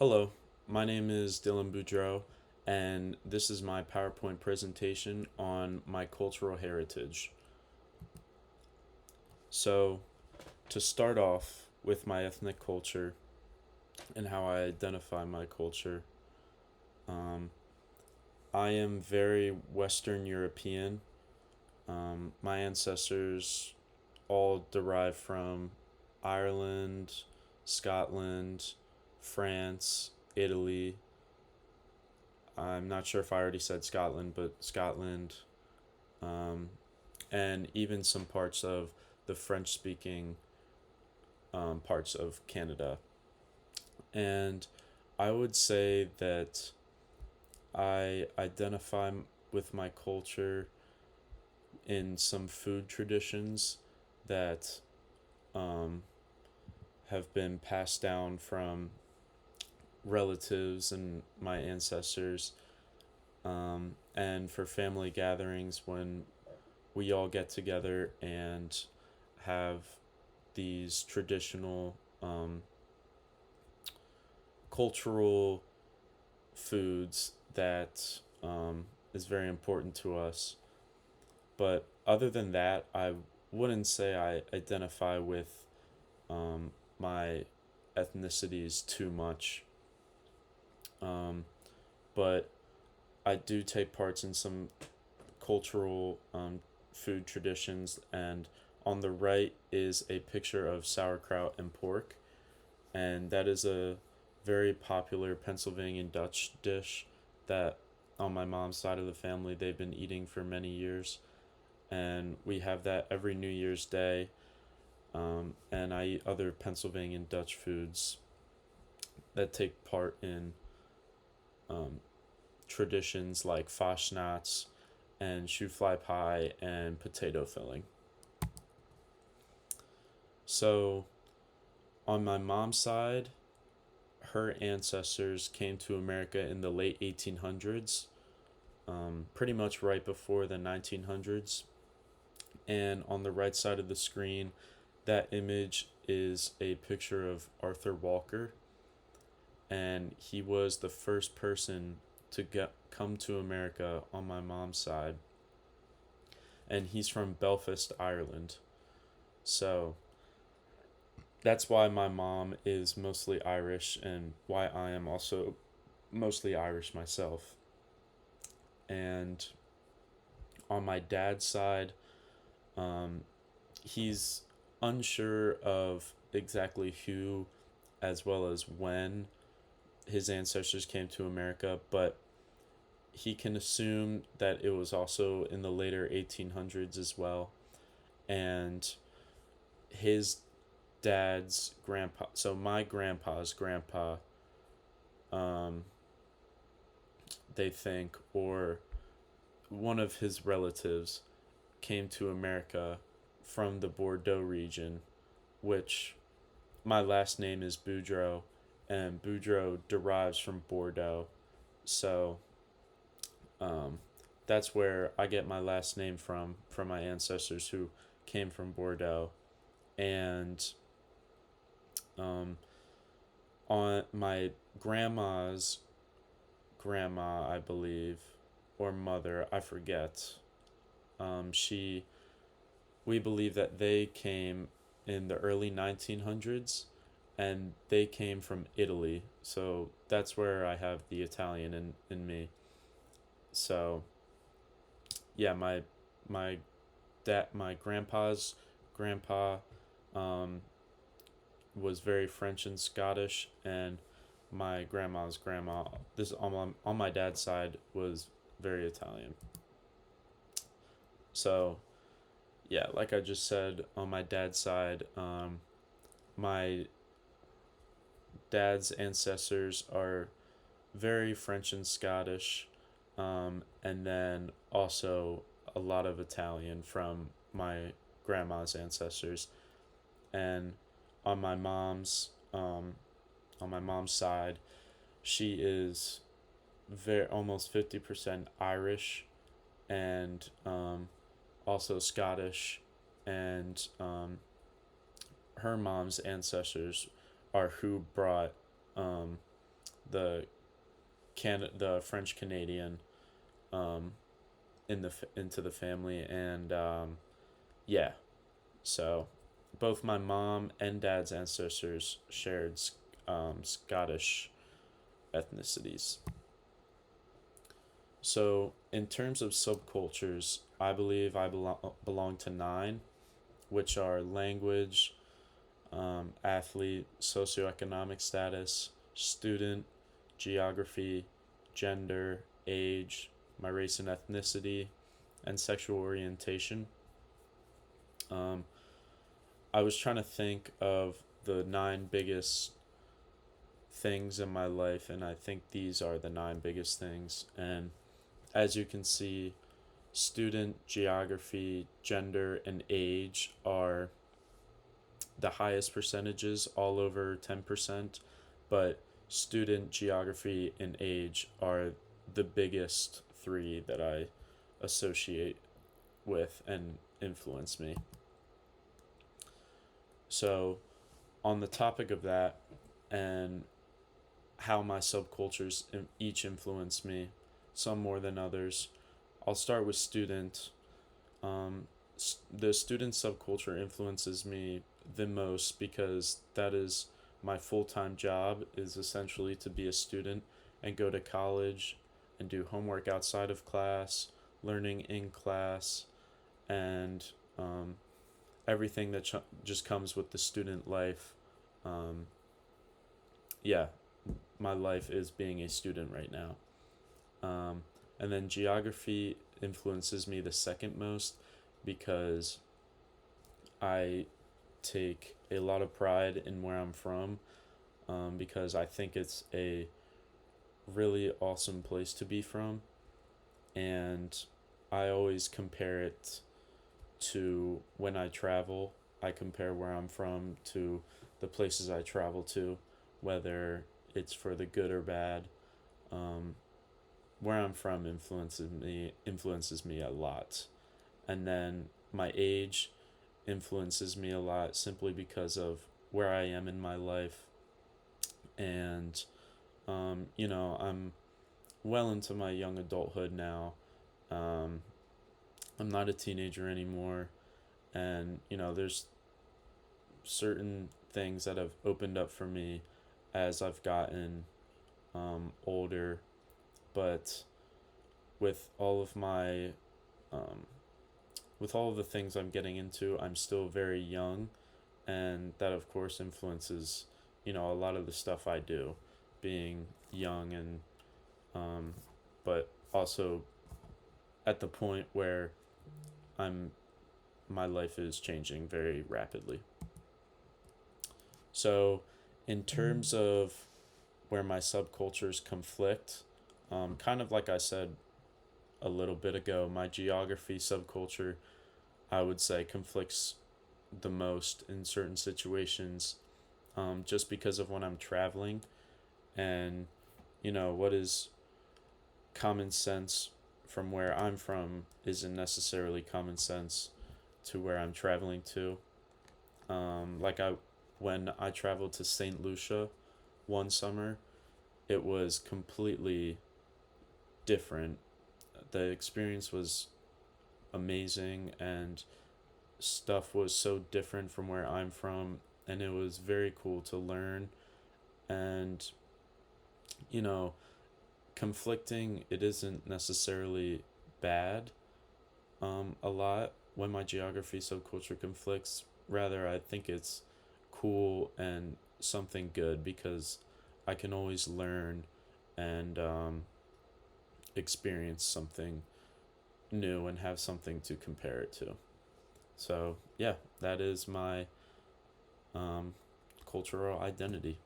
Hello, my name is Dylan Boudreau, and this is my PowerPoint presentation on my cultural heritage. So, to start off with my ethnic culture and how I identify my culture, um, I am very Western European. My ancestors all derive from Ireland, Scotland, France, Italy. I'm not sure if I already said Scotland, but Scotland, um, and even some parts of the French speaking parts of Canada. And I would say that I identify with my culture in some food traditions that um, have been passed down from relatives and my ancestors. And for family gatherings, when we all get together and have these traditional cultural foods that is very important to us. But other than that, I wouldn't say I identify with my ethnicities too much. Um, but I do take parts in some cultural food traditions, and on the right is a picture of sauerkraut and pork, and that is a very popular Pennsylvania Dutch dish that on my mom's side of the family they've been eating for many years, and we have that every New Year's Day. And I eat other Pennsylvania Dutch foods that take part in um, traditions like Fashnachts and shoe fly pie and potato filling. So, on my mom's side, her ancestors came to America in the late 1800s, pretty much right before the 1900s. And on the right side of the screen, that image is a picture of Arthur Walker, and he was the first person to come to America on my mom's side, and he's from Belfast, Ireland. So that's why my mom is mostly Irish and why I am also mostly Irish myself. And on my dad's side, um, he's unsure of exactly who as well as when his ancestors came to America, but he can assume that it was also in the later 1800s as well. And his dad's grandpa, so my grandpa's grandpa, um, they think, or one of his relatives came to America from the Bordeaux region, which my last name is Boudreau, and Boudreau derives from Bordeaux. So um, that's where I get my last name from my ancestors who came from Bordeaux. And um, on my grandma's grandma, I believe, or mother, I forget. She We believe that they came in the early 1900s, and they came from Italy. So that's where I have the Italian in me. So yeah, my grandpa's grandpa um, was very French and Scottish, and my grandma's grandma, this on my dad's side, was very Italian. So yeah, like I just said, on my dad's side, my dad's ancestors are very French and Scottish, and then also a lot of Italian from my grandma's ancestors. And on my mom's um, on my mom's side, she is very almost 50% Irish and also Scottish, and her mom's ancestors are who brought um, the the French Canadian um, into the family, and yeah, so both my mom and dad's ancestors shared Scottish ethnicities. So, in terms of subcultures, I believe I belong to nine, which are language, athlete, socioeconomic status, student, geography, gender, age, my race and ethnicity, and sexual orientation. Um, I was trying to think of the nine biggest things in my life, and I think these are the nine biggest things. And as you can see, student, geography, gender, and age are the highest percentages, all over 10%, but student, geography, and age are the biggest three that I associate with and influence me. So, on the topic of that and how my subcultures each influence me, some more than others, I'll start with student. The student subculture influences me the most because that is my full-time job, is essentially to be a student and go to college and do homework outside of class, learning in class, and everything that just comes with the student life. Um, yeah, my life is being a student right now. And then geography influences me the second most because I take a lot of pride in where I'm from, because I think it's a really awesome place to be from. And I always compare it to when I travel. I compare where I'm from to the places I travel to, whether it's for the good or bad. Um, where I'm from influences me a lot, and then my age influences me a lot simply because of where I am in my life, and I'm well into my young adulthood now. Um, I'm not a teenager anymore, and there's certain things that have opened up for me as I've gotten older, but with all of my um, with all of the things I'm getting into, I'm still very young, and that of course influences a lot of the stuff I do, being young, and um, but also at the point where I'm my life is changing very rapidly. So, in terms of where my subcultures conflict, kind of like I said a little bit ago, my geography subculture, I would say, conflicts the most in certain situations, just because of when I'm traveling, and what is common sense from where I'm from isn't necessarily common sense to where I'm traveling to. Like when I traveled to St. Lucia one summer, it was completely different. The experience was amazing, and stuff was so different from where I'm from, and it was very cool to learn. And you know conflicting, it isn't necessarily bad, a lot when my geography subculture conflicts. Rather, I think it's cool and something good because I can always learn and experience something new and have something to compare it to. So, yeah, that is my um, cultural identity.